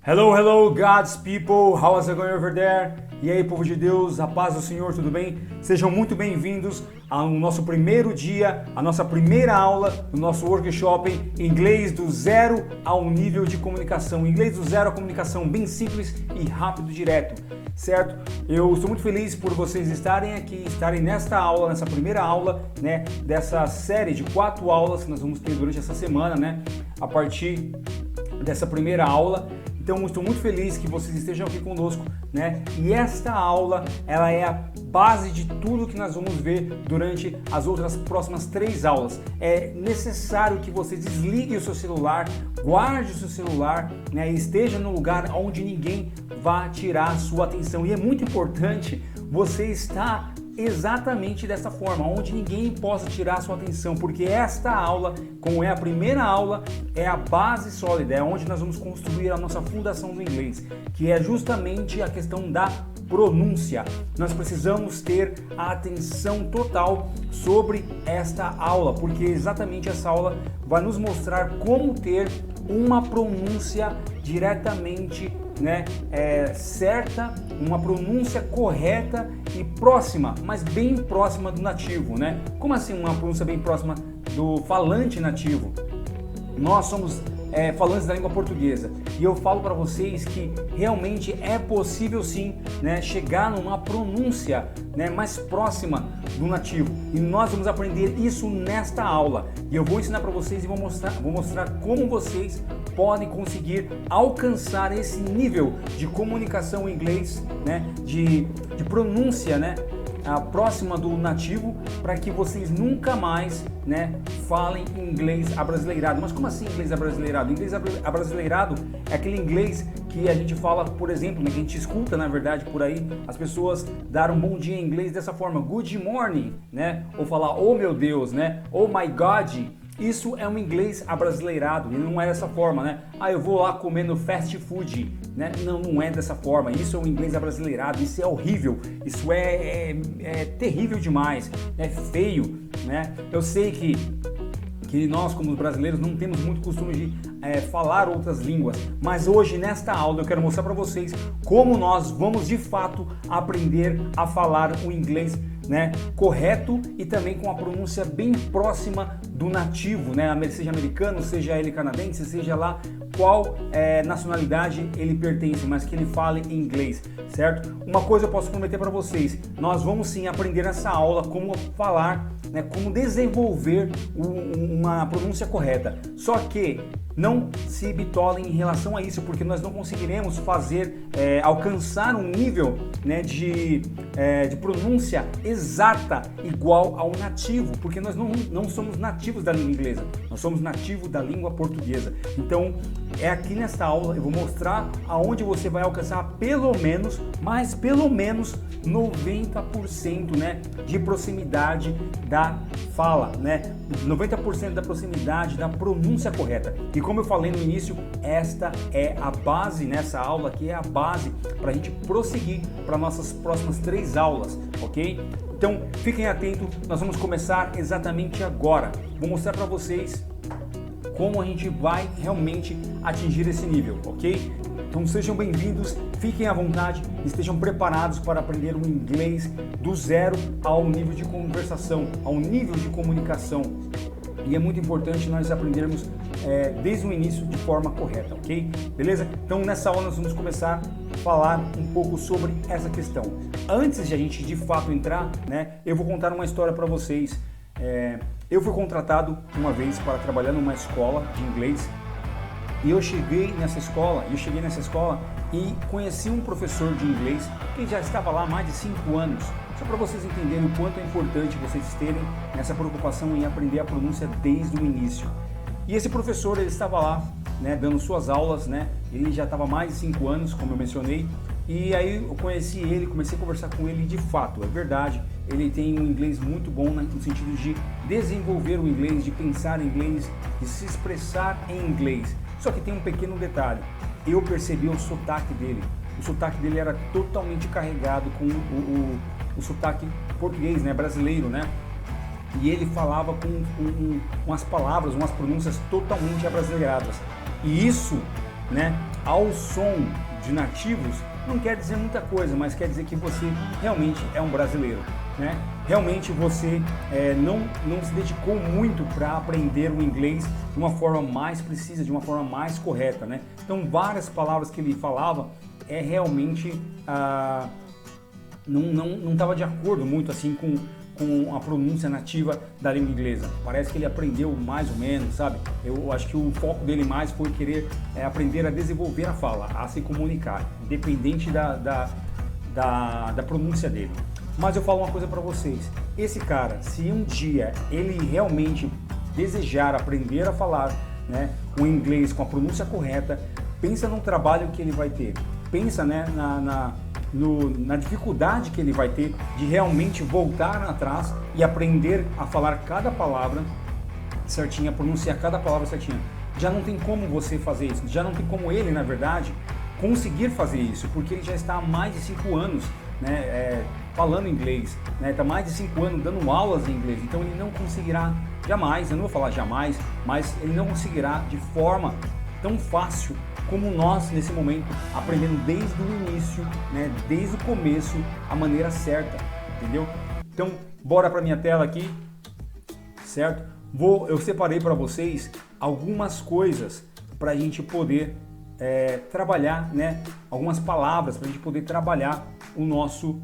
Hello, hello, God's people, how's it going over there? E aí, povo de Deus, a paz do Senhor, tudo bem? Sejam muito bem-vindos ao nosso primeiro dia, a nossa primeira aula do nosso workshop Inglês do Zero ao Nível de Comunicação. Inglês do Zero à Comunicação, bem simples e rápido, direto, certo? Eu estou muito feliz por vocês estarem aqui, estarem nesta aula, nessa primeira aula, né, dessa série de 4 aulas que nós vamos ter durante essa semana, né, a partir dessa primeira aula. Então, estou muito feliz que vocês estejam aqui conosco, né? E esta aula, ela é a base de tudo que nós vamos ver durante as outras próximas 3 aulas. É necessário que você desligue o seu celular, guarde o seu celular, né? E esteja no lugar onde ninguém vá tirar a sua atenção. E é muito importante você estar exatamente dessa forma, onde ninguém possa tirar a sua atenção, porque esta aula, como é a primeira aula, é a base sólida, é onde nós vamos construir a nossa fundação do inglês, que é justamente a questão da pronúncia. Nós precisamos ter a atenção total sobre esta aula, porque exatamente essa aula vai nos mostrar como ter uma pronúncia diretamente, né, certa, uma pronúncia correta e próxima, mas bem próxima do nativo, né? Como assim uma pronúncia bem próxima do falante nativo? Nós somos falantes da língua portuguesa e eu falo para vocês que realmente é possível sim, né, chegar numa pronúncia, né, mais próxima do nativo, e nós vamos aprender isso nesta aula, e eu vou ensinar para vocês e vou mostrar como vocês podem conseguir alcançar esse nível de comunicação em inglês, né, de pronúncia, né, próxima do nativo, para que vocês nunca mais, né, falem inglês abrasileirado. Mas como assim inglês abrasileirado? Inglês abrasileirado é aquele inglês que a gente fala, por exemplo, né, que a gente escuta, na verdade, por aí, as pessoas dar um bom dia em inglês dessa forma, good morning, né, ou falar, oh meu Deus, né, oh my God. Isso é um inglês abrasileirado e não é dessa forma, né? Ah, eu vou lá comer no fast food, né? Não é dessa forma. Isso é um inglês abrasileirado, isso é horrível, isso é terrível demais, é feio, né? Eu sei que nós, como brasileiros, não temos muito costume de falar outras línguas, mas hoje, nesta aula, eu quero mostrar para vocês como nós vamos, de fato, aprender a falar o inglês, né, correto e também com a pronúncia bem próxima do nativo, né, seja americano, seja ele canadense, seja lá qual nacionalidade ele pertence, mas que ele fale em inglês, certo? Uma coisa eu posso prometer para vocês, nós vamos sim aprender nessa aula como falar, né, como desenvolver uma pronúncia correta, só que não se bitolem em relação a isso, porque nós não conseguiremos alcançar um nível, né, de pronúncia exata igual ao nativo, porque nós não somos nativos da língua inglesa, nós somos nativos da língua portuguesa. Então, aqui nesta aula eu vou mostrar aonde você vai alcançar pelo menos 90%, né, de proximidade da fala, né, 90% da proximidade da pronúncia correta. E como eu falei no início, esta é a base, nessa aula aqui é a base para a gente prosseguir para nossas próximas 3 aulas, ok? Então fiquem atentos, nós vamos começar exatamente agora. Vou mostrar para vocês como a gente vai realmente atingir esse nível, ok? Então sejam bem-vindos, fiquem à vontade, estejam preparados para aprender o inglês do zero ao nível de conversação, ao nível de comunicação. E é muito importante nós aprendermos desde o início de forma correta, ok? Beleza? Então nessa aula nós vamos começar a falar um pouco sobre essa questão. Antes de a gente de fato entrar, né, eu vou contar uma história para vocês. Eu fui contratado uma vez para trabalhar numa escola de inglês e eu cheguei nessa escola e conheci um professor de inglês que já estava lá há mais de 5 anos. Só para vocês entenderem o quanto é importante vocês terem essa preocupação em aprender a pronúncia desde o início. E esse professor, ele estava lá, né, dando suas aulas, né? Ele já estava há mais de 5 anos, como eu mencionei. E aí eu conheci ele, comecei a conversar com ele, de fato, é verdade, ele tem um inglês muito bom, né, no sentido de desenvolver o inglês, de pensar em inglês, de se expressar em inglês. Só que tem um pequeno detalhe, eu percebi o sotaque dele. O sotaque dele era totalmente carregado com o sotaque português, né, brasileiro, né? E ele falava com umas palavras, umas pronúncias totalmente abrasileiradas. E isso, né, ao som de nativos não quer dizer muita coisa, mas quer dizer que você realmente é um brasileiro, né? Realmente você não se dedicou muito para aprender o inglês de uma forma mais precisa, de uma forma mais correta, né? Então várias palavras que ele falava realmente não estava de acordo muito assim com a pronúncia nativa da língua inglesa. Parece que ele aprendeu mais ou menos, sabe? Eu acho que o foco dele mais foi querer aprender a desenvolver a fala, a se comunicar, independente da pronúncia dele. Mas eu falo uma coisa para vocês, esse cara, se um dia ele realmente desejar aprender a falar, né, o inglês com a pronúncia correta, pensa no trabalho que ele vai ter, pensa, né, na dificuldade que ele vai ter de realmente voltar atrás e aprender a falar cada palavra certinha, pronunciar cada palavra certinha. Já não tem como você fazer isso, já não tem como ele, na verdade, conseguir fazer isso, porque ele já está há mais de 5 anos, né, falando inglês, né, está mais de 5 anos dando aulas em inglês, então ele não conseguirá jamais, eu não vou falar jamais, mas ele não conseguirá de forma tão fácil como nós nesse momento, aprendendo desde o início, né, desde o começo, a maneira certa, entendeu? Então, bora para minha tela aqui, certo? Eu separei para vocês algumas coisas para a gente poder trabalhar, né, algumas palavras para a gente poder trabalhar o nosso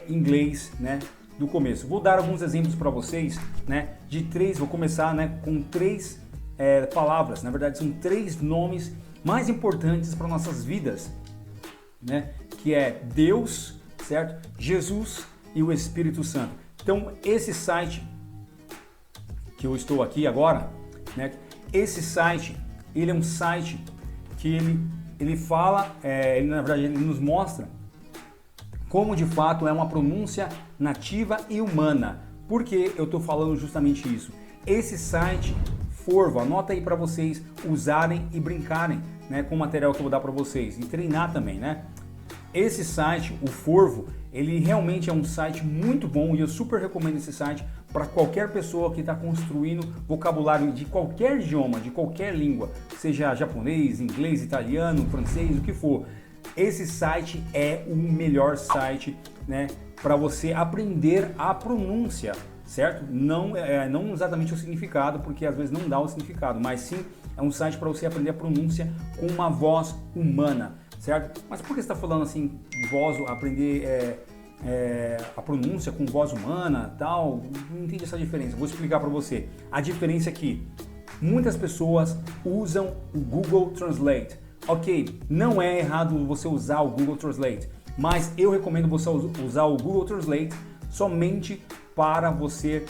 inglês, né, do começo. Vou dar alguns exemplos para vocês, né, de 3, vou começar, né, com 3 palavras, na verdade são 3 nomes mais importantes para nossas vidas, né, que é Deus, certo? Jesus e o Espírito Santo. Então esse site que eu estou aqui agora, né, esse site, ele é um site que ele fala, na verdade ele nos mostra como de fato é uma pronúncia nativa e humana. Por que eu estou falando justamente isso? Esse site Forvo, anota aí para vocês usarem e brincarem, né, com o material que eu vou dar para vocês e treinar também, né? Esse site, o Forvo, ele realmente é um site muito bom e eu super recomendo esse site para qualquer pessoa que está construindo vocabulário de qualquer idioma, de qualquer língua, seja japonês, inglês, italiano, francês, o que for. Esse site é o melhor site, né, para você aprender a pronúncia, certo? Não exatamente o significado, porque às vezes não dá o significado, mas sim é um site para você aprender a pronúncia com uma voz humana, certo? Mas por que você está falando assim de voz, aprender a pronúncia com voz humana, tal? Não entendi essa diferença. Vou explicar para você. A diferença é que muitas pessoas usam o Google Translate. Ok, não é errado você usar o Google Translate, mas eu recomendo você usar o Google Translate somente para você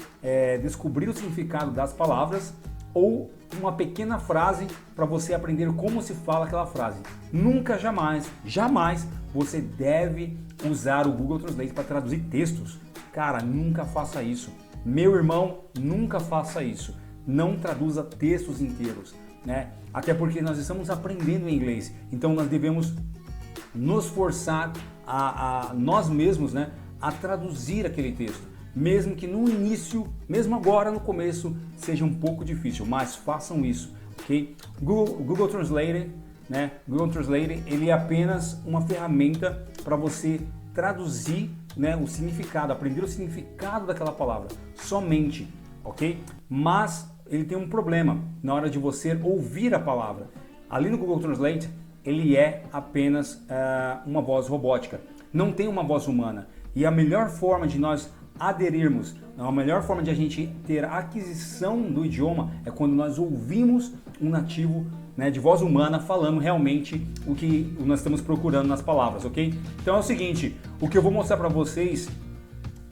descobrir o significado das palavras ou uma pequena frase para você aprender como se fala aquela frase. Nunca, jamais você deve usar o Google Translate para traduzir textos. Cara, nunca faça isso. Meu irmão, nunca faça isso. Não traduza textos inteiros, né? Até porque nós estamos aprendendo inglês, então nós devemos nos forçar a nós mesmos, né, a traduzir aquele texto, mesmo que no início, mesmo agora no começo, seja um pouco difícil, mas façam isso, ok? Google Translate, né? Google Translate, ele é apenas uma ferramenta para você traduzir, né, o significado, aprender o significado daquela palavra, somente, ok? Mas ele tem um problema na hora de você ouvir a palavra. Ali no Google Translate, ele é apenas uma voz robótica, não tem uma voz humana. E a melhor forma de nós aderirmos, a melhor forma de a gente ter a aquisição do idioma é quando nós ouvimos um nativo, né, de voz humana falando realmente o que nós estamos procurando nas palavras, ok? Então é o seguinte, o que eu vou mostrar para vocês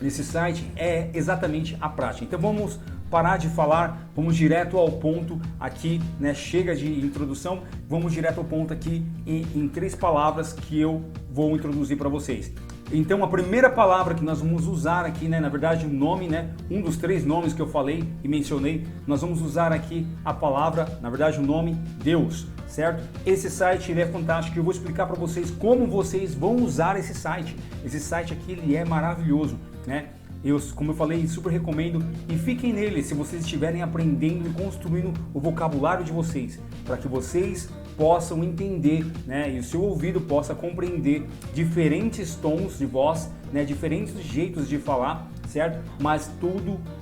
nesse site é exatamente a prática. Então vamos parar de falar, vamos direto ao ponto aqui, né? Chega de introdução, vamos direto ao ponto aqui em 3 palavras que eu vou introduzir para vocês. Então a primeira palavra que nós vamos usar aqui, né, na verdade o nome, né, um dos 3 nomes que eu falei e mencionei, nós vamos usar aqui a palavra, na verdade o nome Deus, certo? Esse site ele é fantástico, eu vou explicar para vocês como vocês vão usar esse site. Esse site aqui ele é maravilhoso, né? Como eu falei, super recomendo e fiquem nele se vocês estiverem aprendendo e construindo o vocabulário de vocês, para que vocês possam entender, né, e o seu ouvido possa compreender diferentes tons de voz, né, diferentes jeitos de falar, certo? Mas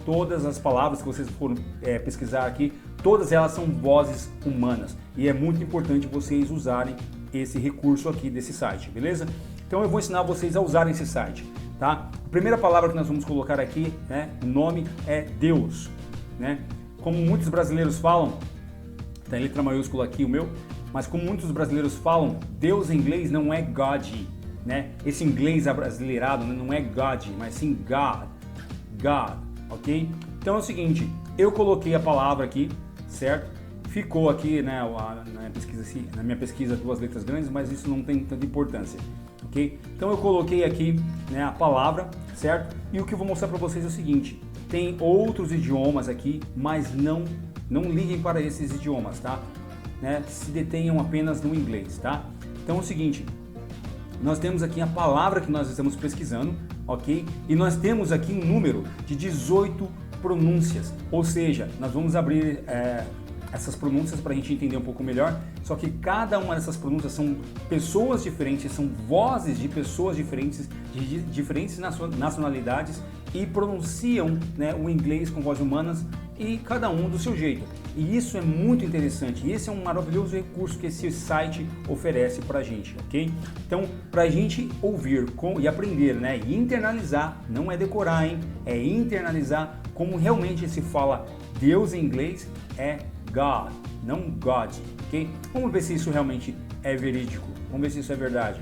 todas as palavras que vocês foram pesquisar aqui, todas elas são vozes humanas e é muito importante vocês usarem esse recurso aqui desse site, beleza? Então eu vou ensinar vocês a usarem esse site, tá? A primeira palavra que nós vamos colocar aqui, né, o nome é Deus, né? Como muitos brasileiros falam, tá em letra maiúscula aqui o meu, mas como muitos brasileiros falam, Deus em inglês não é God, né? Esse inglês abrasileirado, né, não é God, mas sim God, ok? Então é o seguinte, eu coloquei a palavra aqui, certo? Ficou aqui, né, na minha pesquisa 2 letras grandes, mas isso não tem tanta importância, ok? Então eu coloquei aqui, né, a palavra, certo? E o que eu vou mostrar para vocês é o seguinte, tem outros idiomas aqui, mas não liguem para esses idiomas, tá? Né? Se detenham apenas no inglês, tá? Então é o seguinte, nós temos aqui a palavra que nós estamos pesquisando, ok? E nós temos aqui um número de 18 pronúncias, ou seja, nós vamos abrir essas pronúncias para a gente entender um pouco melhor, só que cada uma dessas pronúncias são pessoas diferentes, são vozes de pessoas diferentes, de diferentes nacionalidades e pronunciam, né, o inglês com vozes humanas e cada um do seu jeito. E isso é muito interessante, e esse é um maravilhoso recurso que esse site oferece para a gente, ok? Então, para a gente ouvir e aprender, né, e internalizar, não é decorar, hein? É internalizar como realmente se fala Deus em inglês é God, não God, ok? Vamos ver se isso realmente é verídico, vamos ver se isso é verdade.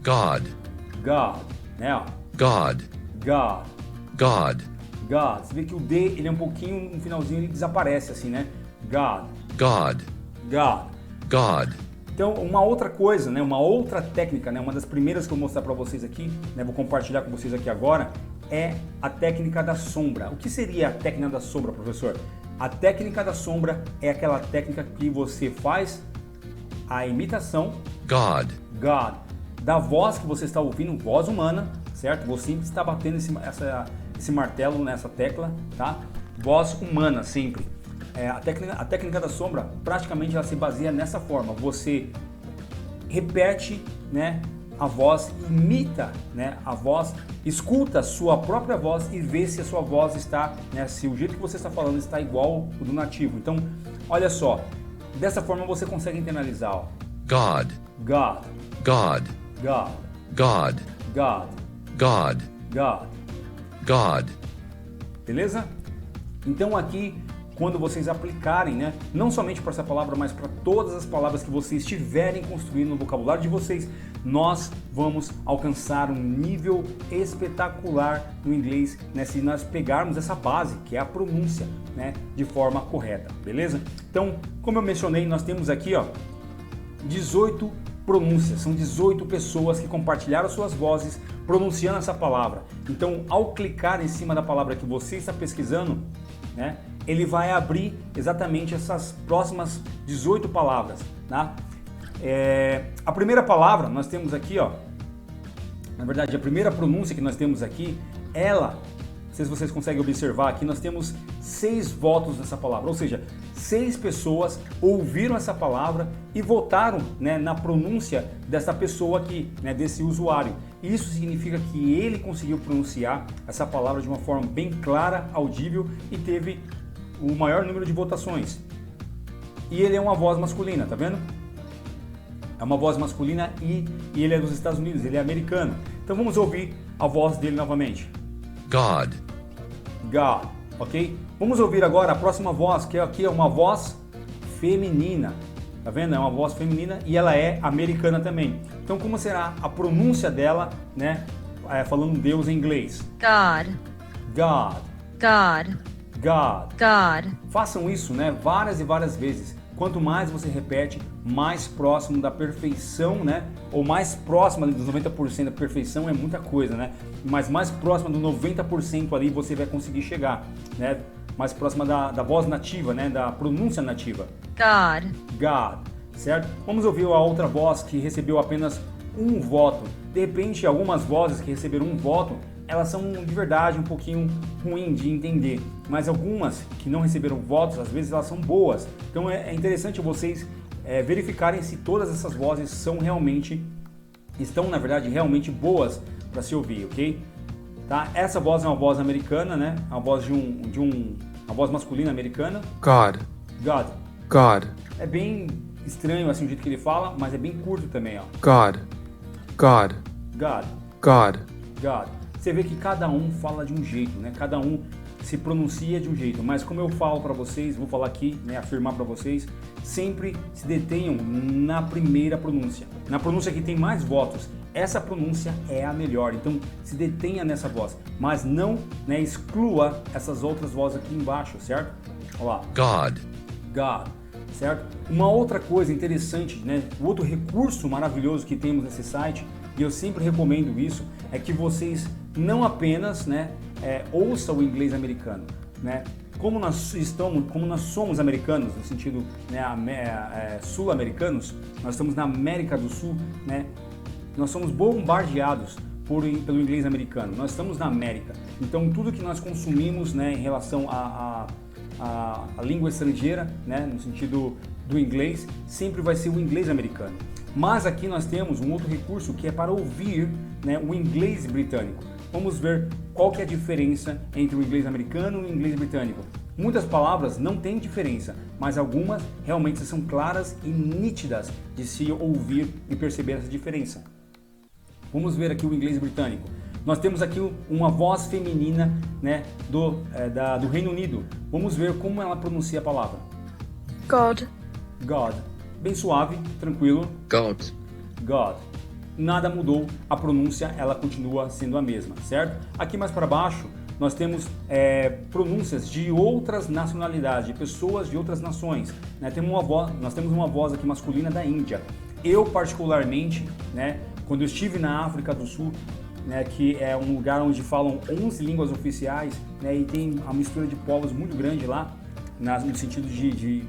God, né? Ó. God, God. God, Você vê que o D, ele é um pouquinho, no finalzinho ele desaparece assim, né? God. Então, uma outra coisa, né? Uma outra técnica, né? Uma das primeiras que eu vou mostrar para vocês aqui, né? Vou compartilhar com vocês aqui agora, é a técnica da sombra. O que seria a técnica da sombra, professor? A técnica da sombra é aquela técnica que você faz a imitação God, da voz que você está ouvindo, voz humana, certo? Você sempre está batendo esse martelo nessa tecla, tá? Voz humana sempre. A técnica da sombra, praticamente ela se baseia nessa forma. Você repete, né, a voz, imita, né, a voz, escuta a sua própria voz e vê se a sua voz está, né, se o jeito que você está falando está igual ao do nativo. Então, olha só, dessa forma você consegue internalizar, ó. God, Beleza? Então aqui, quando vocês aplicarem, né, não somente para essa palavra, mas para todas as palavras que vocês estiverem construindo no vocabulário de vocês, nós vamos alcançar um nível espetacular no inglês, né, se nós pegarmos essa base, que é a pronúncia, né, de forma correta, beleza? Então, como eu mencionei, nós temos aqui, ó, 18 pronúncias, são 18 pessoas que compartilharam suas vozes pronunciando essa palavra. Então, ao clicar em cima da palavra que você está pesquisando, né, ele vai abrir exatamente essas próximas 18 palavras, tá? A primeira palavra nós temos aqui, ó, na verdade a primeira pronúncia que nós temos aqui, ela, não sei se vocês conseguem observar aqui, nós temos 6 votos nessa palavra, ou seja, 6 pessoas ouviram essa palavra e votaram, né, na pronúncia dessa pessoa aqui, né, desse usuário. Isso significa que ele conseguiu pronunciar essa palavra de uma forma bem clara, audível e teve o maior número de votações. E ele é uma voz masculina, tá vendo? É uma voz masculina e ele é dos Estados Unidos, ele é americano. Então vamos ouvir a voz dele novamente. God, ok? Vamos ouvir agora a próxima voz, que aqui é uma voz feminina. Tá vendo? É uma voz feminina e ela é americana também. Então como será a pronúncia dela, né? Falando Deus em inglês. God. Façam isso, né? Várias e várias vezes. Quanto mais você repete, mais próximo da perfeição, né? Ou mais próximo dos 90% da perfeição é muita coisa, né? Mas mais próximo do 90% ali você vai conseguir chegar, né? Mais próxima da voz nativa, né? Da pronúncia nativa. God, certo? Vamos ouvir a outra voz que recebeu apenas um voto. De repente, algumas vozes que receberam um voto, elas são de verdade um pouquinho ruim de entender, mas algumas que não receberam votos, às vezes elas são boas. Então é interessante vocês verificarem se todas essas vozes estão na verdade realmente boas para se ouvir, ok? Tá? Essa voz é uma voz americana, né? Uma voz uma voz masculina americana. God, God. God, É bem estranho assim o jeito que ele fala, mas é bem curto também, ó. God, God, God. God, God. Você vê que cada um fala de um jeito, né? Cada um se pronuncia de um jeito, mas como eu falo para vocês, vou falar aqui, né, afirmar para vocês, sempre se detenham na primeira pronúncia, na pronúncia que tem mais votos. Essa pronúncia é a melhor, então se detenha nessa voz, mas não, né, exclua essas outras vozes aqui embaixo, certo? Olha lá. God, God, certo? Uma outra coisa interessante, né, o outro recurso maravilhoso que temos nesse site, e eu sempre recomendo isso, é que vocês não apenas, né, ouçam o inglês americano, né? Como nós somos americanos, no sentido, né, sul-americanos, nós estamos na América do Sul, né? Nós somos bombardeados pelo inglês americano. Nós estamos na América, então tudo que nós consumimos, né, em relação à língua estrangeira, né, no sentido do inglês, sempre vai ser o inglês americano. Mas aqui nós temos um outro recurso que é para ouvir, né, o inglês britânico. Vamos ver qual que é a diferença entre o inglês americano e o inglês britânico. Muitas palavras não têm diferença, mas algumas realmente são claras e nítidas de se ouvir e perceber essa diferença. Vamos ver aqui o inglês britânico. Nós temos aqui uma voz feminina, né, do Reino Unido. Vamos ver como ela pronuncia a palavra. God, God. Bem suave, tranquilo. God, God. Nada mudou, a pronúncia ela continua sendo a mesma, certo? Aqui mais para baixo nós temos pronúncias de outras nacionalidades, de pessoas de outras nações, né? Nós temos uma voz aqui masculina da Índia. Eu particularmente, né, quando eu estive na África do Sul, né, que é um lugar onde falam 11 línguas oficiais, né, e tem uma mistura de povos muito grande lá, no sentido de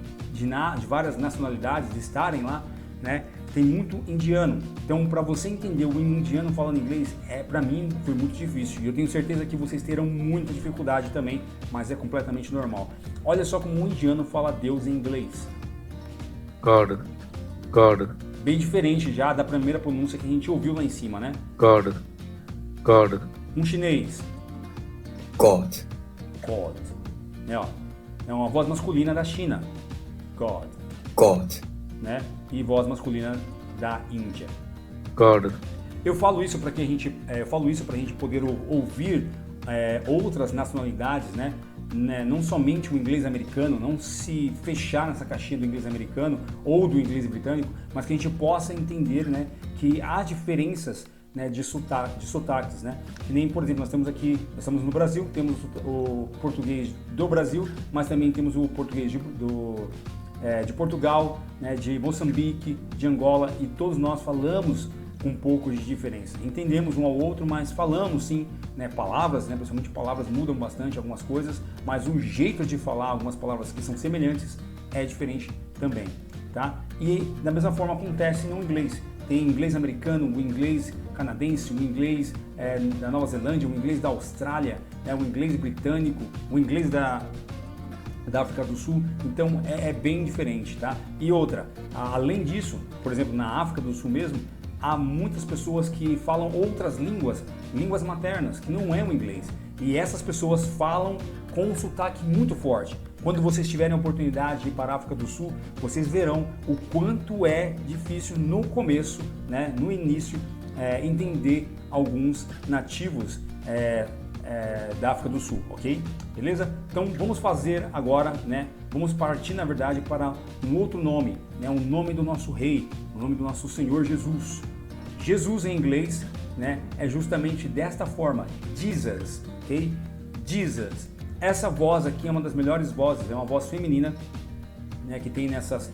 várias nacionalidades de estarem lá, né? Tem muito indiano. Então, para você entender o indiano falando inglês, para mim foi muito difícil. E eu tenho certeza que vocês terão muita dificuldade também, mas é completamente normal. Olha só como o indiano fala Deus em inglês. God, God, Bem diferente já da primeira pronúncia que a gente ouviu lá em cima, né? God, God, Um chinês, God, God. É uma voz masculina da China, God, God, né? E voz masculina da Índia. God, Eu falo isso para que a gente poder ouvir outras nacionalidades, né? Não somente o inglês americano, não se fechar nessa caixinha do inglês americano ou do inglês britânico, mas que a gente possa entender, né, que há diferenças, né, de sotaques, né? Que nem, por exemplo, nós estamos no Brasil, temos o português do Brasil, mas também temos o português de Portugal, né, de Moçambique, de Angola, e todos nós falamos com um pouco de diferença. Entendemos um ao outro, mas falamos sim, né, palavras, né, principalmente palavras mudam bastante algumas coisas, mas o jeito de falar algumas palavras que são semelhantes é diferente também, tá? E da mesma forma acontece no inglês. Tem inglês americano, o inglês canadense, o inglês da Nova Zelândia, o inglês da Austrália, né, o inglês britânico, o inglês da África do Sul, então é bem diferente, tá? E outra, além disso, por exemplo, na África do Sul mesmo, há muitas pessoas que falam outras línguas maternas, que não é o inglês, e essas pessoas falam com um sotaque muito forte. Quando vocês tiverem a oportunidade de ir para a África do Sul, vocês verão o quanto é difícil no começo, né, no início, entender alguns nativos da África do Sul, ok? Beleza? Então vamos fazer agora, né? Vamos partir, na verdade, para um outro nome, né? O nome do nosso Rei, o nome do nosso Senhor Jesus. Jesus em inglês, né, é justamente desta forma, Jesus, ok? Jesus. Essa voz aqui é uma das melhores vozes, é uma voz feminina, né, que tem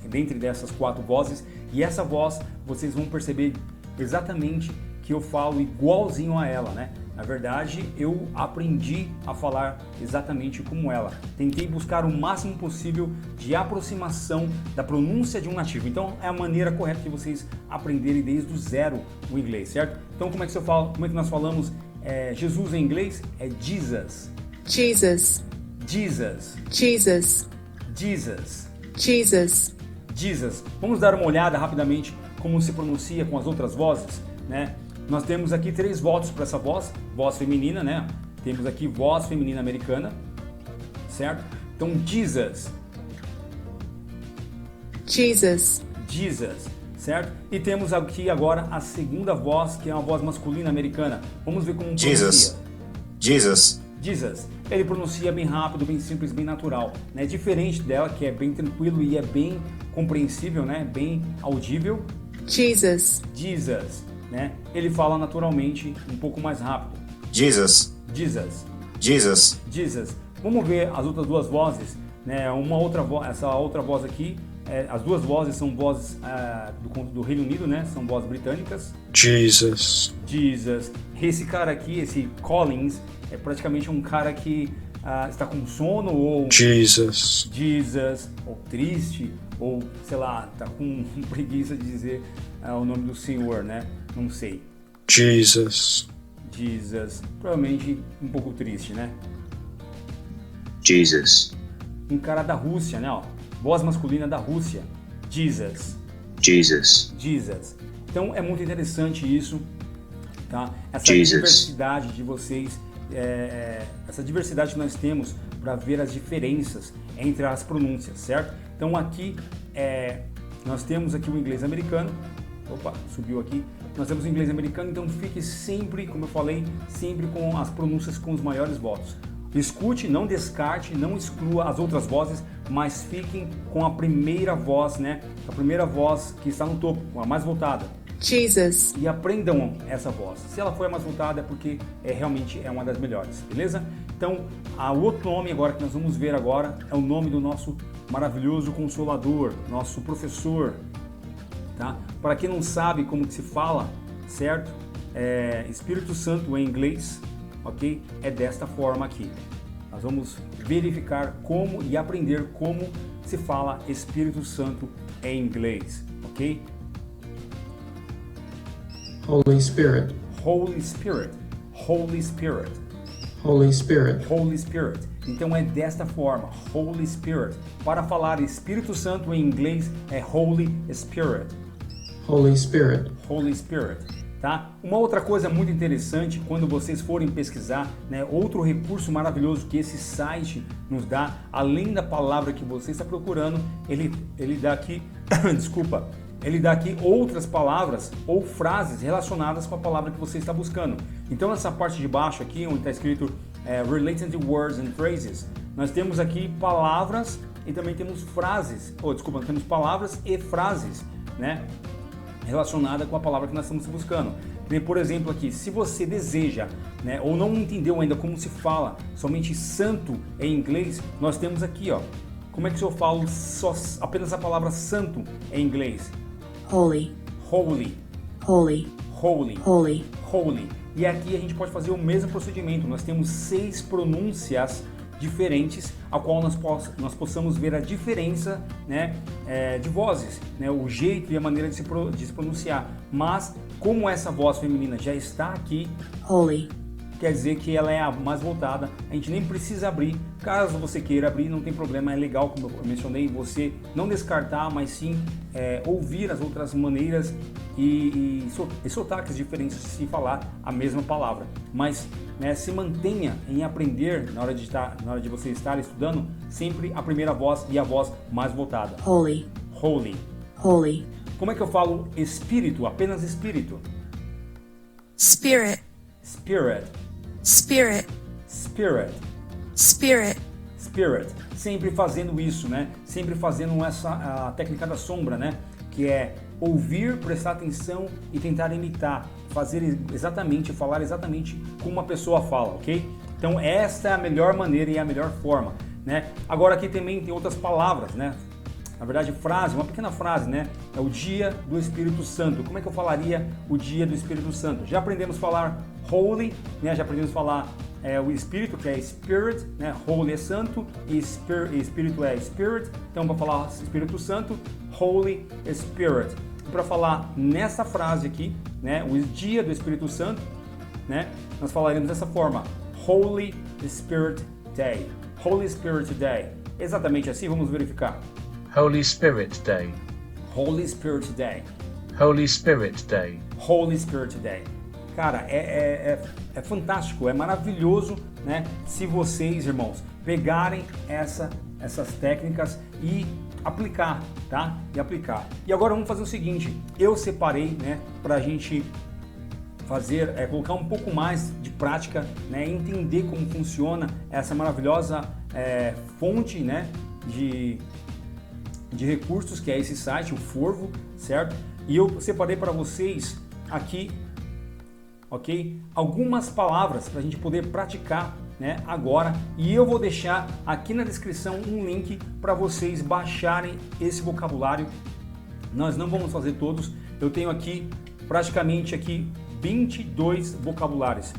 dentre dessas 4 vozes, e essa voz vocês vão perceber exatamente que eu falo igualzinho a ela, né? Na verdade, eu aprendi a falar exatamente como ela. Tentei buscar o máximo possível de aproximação da pronúncia de um nativo. Então, é a maneira correta de vocês aprenderem desde o zero o inglês, certo? Então, como é que nós falamos Jesus em inglês? É Jesus. Jesus, Jesus. Jesus, Jesus. Jesus, Jesus. Vamos dar uma olhada rapidamente como se pronuncia com as outras vozes, né? Nós temos aqui 3 votos para essa voz, voz feminina, né? Temos aqui voz feminina americana, certo? Então, Jesus. Jesus. Jesus, certo? E temos aqui agora a segunda voz, que é uma voz masculina americana. Vamos ver como Jesus. pronuncia. Jesus. Jesus. Ele pronuncia bem rápido, bem simples, bem natural, né? Diferente dela, que é bem tranquilo e é bem compreensível, né? Bem audível. Jesus. Jesus, né? Ele fala naturalmente um pouco mais rápido. Jesus. Jesus. Jesus. Jesus. Vamos ver as outras duas vozes, né? Essa outra voz aqui, as duas vozes são vozes do Reino Unido, né? São vozes britânicas. Jesus. Jesus. Esse cara aqui, esse Collins, é praticamente um cara que está com sono ou Jesus. Jesus, ou triste, ou sei lá, tá com preguiça de dizer o nome do Senhor, né? Não sei. Jesus. Jesus. Provavelmente um pouco triste, né? Jesus. Um cara da Rússia, né? Ó, voz masculina da Rússia. Jesus. Jesus. Jesus. Então é muito interessante isso, tá? Essa Jesus. diversidade de vocês, essa diversidade que nós temos para ver as diferenças entre as pronúncias, certo? Então aqui nós temos aqui o inglês americano. Opa, subiu aqui. Nós temos o inglês americano, então fique sempre, como eu falei, sempre com as pronúncias com os maiores votos. Escute, não descarte, não exclua as outras vozes, mas fiquem com a primeira voz, né? A primeira voz que está no topo, a mais voltada. Jesus. E aprendam essa voz. Se ela for a mais voltada é porque realmente é uma das melhores, beleza? Então, o outro nome agora que nós vamos ver agora é o nome do nosso maravilhoso Consolador, nosso professor, tá? Para quem não sabe como que se fala, certo? Espírito Santo em inglês, ok? É desta forma aqui. Nós vamos verificar como e aprender como se fala Espírito Santo em inglês, ok? Holy Spirit, Holy Spirit, Holy Spirit, Holy Spirit, Holy Spirit. Então é desta forma, Holy Spirit. Para falar Espírito Santo em inglês é Holy Spirit, Holy Spirit, Holy Spirit, tá? Uma outra coisa muito interessante quando vocês forem pesquisar, né, outro recurso maravilhoso que esse site nos dá, além da palavra que você está procurando, ele dá aqui, desculpa, ele dá aqui outras palavras ou frases relacionadas com a palavra que você está buscando. Então nessa parte de baixo aqui, onde está escrito Related to Words and Phrases, nós temos aqui palavras e também temos frases, temos palavras e frases, né, relacionada com a palavra que nós estamos buscando. Por exemplo aqui, se você deseja, né, ou não entendeu ainda como se fala somente santo em inglês, nós temos aqui, ó, como é que eu falo apenas a palavra santo em inglês? Holy. Holy, Holy. holy, Holy. holy. E aqui a gente pode fazer o mesmo procedimento. Nós temos 6 pronúncias diferentes, a qual nós possamos ver a diferença, né, de vozes, né, o jeito e a maneira de se pronunciar. Mas como essa voz feminina já está aqui, Holy. quer dizer que ela é a mais voltada, a gente nem precisa abrir. Caso você queira abrir, não tem problema, é legal, como eu mencionei, você não descartar, mas sim ouvir as outras maneiras e sotaques diferentes de se falar a mesma palavra. Mas, né, se mantenha em aprender, na hora de você estar estudando, sempre a primeira voz e a voz mais voltada. Holy. Holy. Holy. Como é que eu falo espírito? Apenas espírito. Spirit. Spirit. Spirit. Spirit. Spirit. Spirit, sempre fazendo isso, né? Sempre fazendo a técnica da sombra, né? Que é ouvir, prestar atenção e tentar imitar, falar exatamente como uma pessoa fala, ok? Então esta é a melhor maneira e a melhor forma, né? Agora aqui também tem outras palavras, né? Na verdade, frase, uma pequena frase, né? É o dia do Espírito Santo. Como é que eu falaria o dia do Espírito Santo? Já aprendemos a falar holy, né? Já aprendemos a falar o Espírito, que é Spirit, né? Holy é Santo e Espírito é Spirit. Então, para falar Espírito Santo, Holy Spirit. Para falar nessa frase aqui, né? O dia do Espírito Santo, né? Nós falaremos dessa forma: Holy Spirit Day. Holy Spirit Day. Exatamente assim, vamos verificar. Holy Spirit Day. Holy Spirit Day. Holy Spirit Day. Holy Spirit Day. Cara, é fantástico, é maravilhoso, né? Se vocês, irmãos, pegarem essas técnicas e aplicar, tá? E aplicar. E agora vamos fazer o seguinte, eu separei, né, pra gente fazer, colocar um pouco mais de prática, né, entender como funciona essa maravilhosa fonte, né, de recursos que é esse site, o Forvo, certo? E eu separei para vocês aqui, ok? Algumas palavras para a gente poder praticar, né, agora, e eu vou deixar aqui na descrição um link para vocês baixarem esse vocabulário. Nós não vamos fazer todos, eu tenho aqui praticamente 22 vocabulários.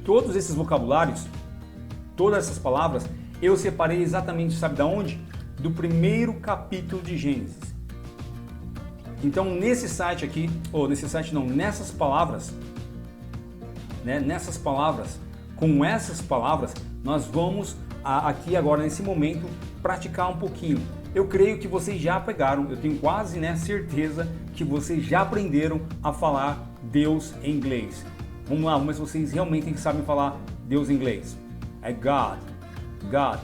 Todos esses vocabulários, todas essas palavras, eu separei exatamente, sabe da onde? Do primeiro capítulo de Gênesis. Então nesse site aqui, nessas palavras, né, com essas palavras, nós vamos aqui agora nesse momento praticar um pouquinho. Eu creio que vocês já pegaram, eu tenho quase, né, certeza que vocês já aprenderam a falar Deus em inglês. Vamos lá, vamos ver se vocês realmente sabem falar Deus em inglês. É God,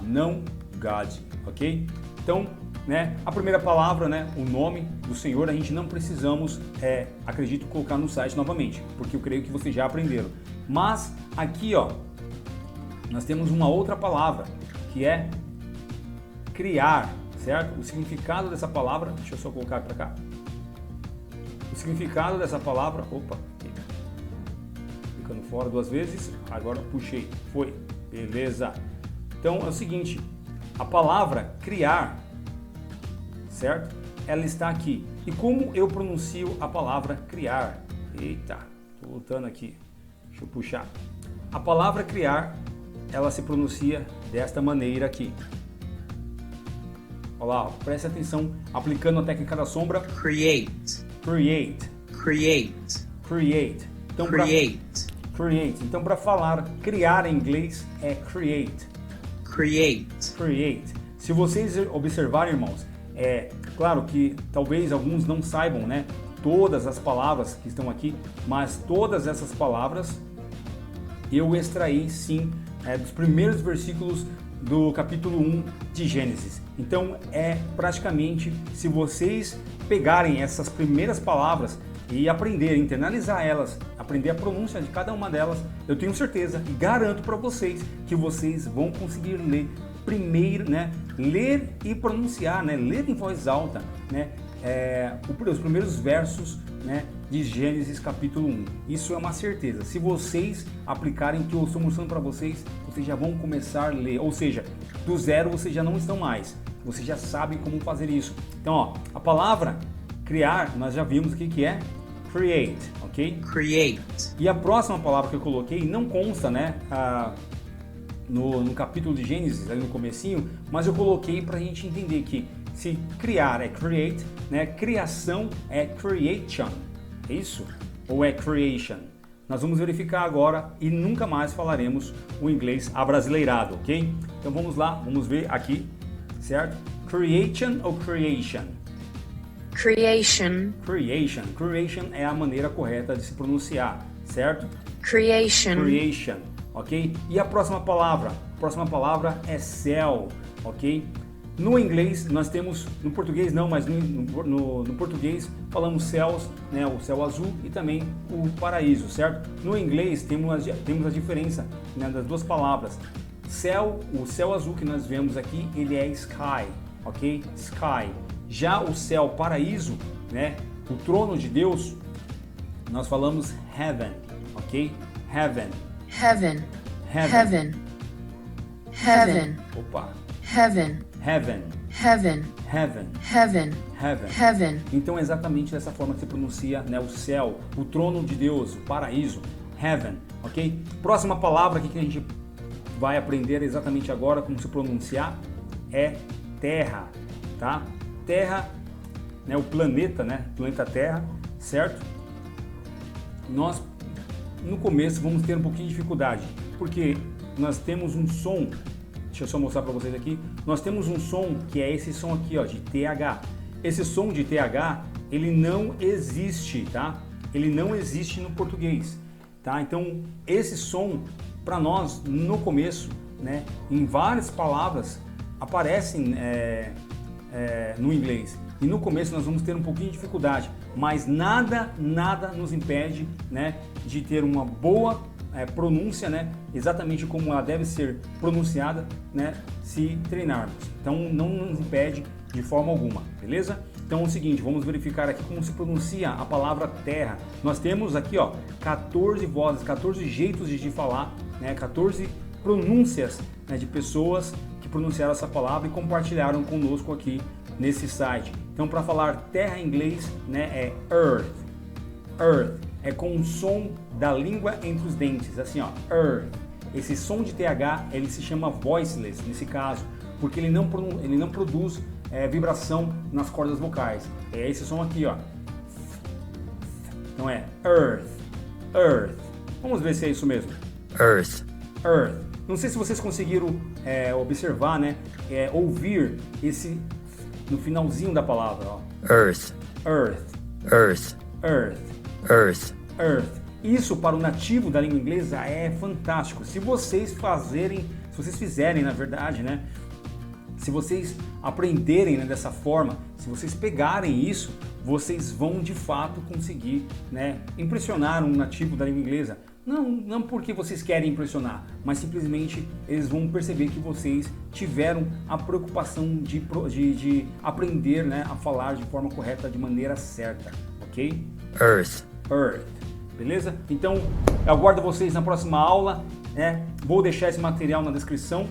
não God, ok? Então, né, a primeira palavra, né, o nome do Senhor, a gente não precisamos, acredito, colocar no site novamente, porque eu creio que vocês já aprenderam. Mas aqui, ó, nós temos uma outra palavra, que é criar, certo? O significado dessa palavra, deixa eu só colocar para cá. O significado dessa palavra, ficando fora duas vezes, agora puxei, foi, beleza. Então é o seguinte, a palavra criar, certo? Ela está aqui. E como eu pronuncio a palavra criar? Eita, tô lutando aqui, deixa eu puxar. A palavra criar, ela se pronuncia desta maneira aqui. Olha lá, preste atenção, aplicando a técnica da sombra. Create. Então, Create. Então, para falar criar em inglês é create. Se vocês observarem, irmãos, claro que talvez alguns não saibam, né, todas as palavras que estão aqui, mas todas essas palavras eu extraí sim dos primeiros versículos do capítulo 1 de Gênesis. Então praticamente, se vocês pegarem essas primeiras palavras e aprender, internalizar elas, aprender a pronúncia de cada uma delas, eu tenho certeza e garanto para vocês que vocês vão conseguir ler primeiro, né, ler e pronunciar, né, ler em voz alta, né, os primeiros versos, né, de Gênesis capítulo 1. Isso é uma certeza. Se vocês aplicarem o que eu estou mostrando para vocês, vocês já vão começar a ler, ou seja, do zero vocês já não estão mais, vocês já sabem como fazer isso. Então, ó, a palavra criar, nós já vimos o que é create, ok? Create. E a próxima palavra que eu coloquei não consta, né, no capítulo de Gênesis, ali no comecinho, mas eu coloquei para a gente entender que se criar é create, né, criação é creation, é isso? Ou é creation? Nós vamos verificar agora e nunca mais falaremos o inglês abrasileirado, ok? Então vamos lá, vamos ver aqui, certo? Creation ou creation? Creation. Creation é a maneira correta de se pronunciar, certo? Creation. Ok? E a próxima palavra? A próxima palavra é céu, ok? No inglês nós temos, no português não, mas no português falamos céus, né, o céu azul e também o paraíso, certo? No inglês temos a diferença, né, das duas palavras. Céu, o céu azul que nós vemos aqui, ele é sky, ok? Sky. Já o céu paraíso, né, o trono de Deus, nós falamos heaven, ok? Heaven. Opa. Heaven. Então é exatamente dessa forma que se pronuncia, né, o céu, o trono de Deus, o paraíso, heaven, ok? Próxima palavra aqui que a gente vai aprender exatamente agora como se pronunciar é terra, tá? Terra, né, o planeta, né, planeta Terra, certo? Nós no começo vamos ter um pouquinho de dificuldade, porque nós temos um som. Deixa eu só mostrar para vocês aqui. Nós temos um som que é esse som aqui, ó, de TH. esse som de TH, ele não existe, tá? Ele não existe no português, tá? Então, esse som, para nós, no começo, né, em várias palavras, aparecem no inglês. E no começo nós vamos ter um pouquinho de dificuldade, mas nada nos impede, né, de ter uma boa pronúncia, né, exatamente como ela deve ser pronunciada, né, se treinarmos. Então não nos impede de forma alguma, beleza? Então é o seguinte, vamos verificar aqui como se pronuncia a palavra terra. Nós temos aqui, ó, 14 vozes, 14 jeitos de falar, né, 14 pronúncias, né, de pessoas que pronunciaram essa palavra e compartilharam conosco aqui nesse site. Então, para falar terra em inglês, né, é earth. Earth é com o som da língua entre os dentes, assim, ó, earth. Esse som de TH, ele se chama voiceless nesse caso, porque ele não produz vibração nas cordas vocais. É esse som aqui, ó. Então é earth, earth. Vamos ver se é isso mesmo. Earth. Earth. Não sei se vocês conseguiram observar, né, ouvir esse no finalzinho da palavra, ó. Earth. Earth, Earth. earth, Earth. earth. Isso para o nativo da língua inglesa é fantástico. Se vocês fizerem, na verdade, né, se vocês aprenderem, né, dessa forma, se vocês pegarem isso, vocês vão de fato conseguir, né, impressionar um nativo da língua inglesa. Não porque vocês querem impressionar, mas simplesmente eles vão perceber que vocês tiveram a preocupação de aprender, né, a falar de forma correta, de maneira certa, ok? Earth. Earth, beleza? Então, eu aguardo vocês na próxima aula, né? Vou deixar esse material na descrição,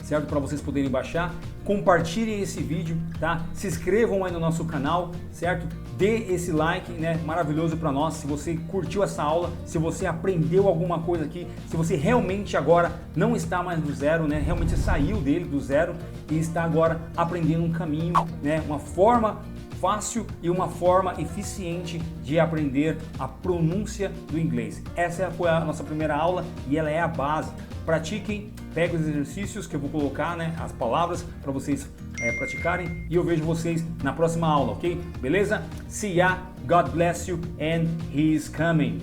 certo? Para vocês poderem baixar. Compartilhem esse vídeo, tá? Se inscrevam aí no nosso canal, certo? Dê esse like, né? Maravilhoso para nós. Se você curtiu essa aula, se você aprendeu alguma coisa aqui, se você realmente agora não está mais do zero, né? Realmente saiu dele do zero e está agora aprendendo um caminho, né? Uma forma fácil e uma forma eficiente de aprender a pronúncia do inglês. Essa foi a nossa primeira aula e ela é a base. Pratiquem, peguem os exercícios que eu vou colocar, né, as palavras para vocês praticarem e eu vejo vocês na próxima aula, ok? Beleza? See ya, God bless you and He is coming.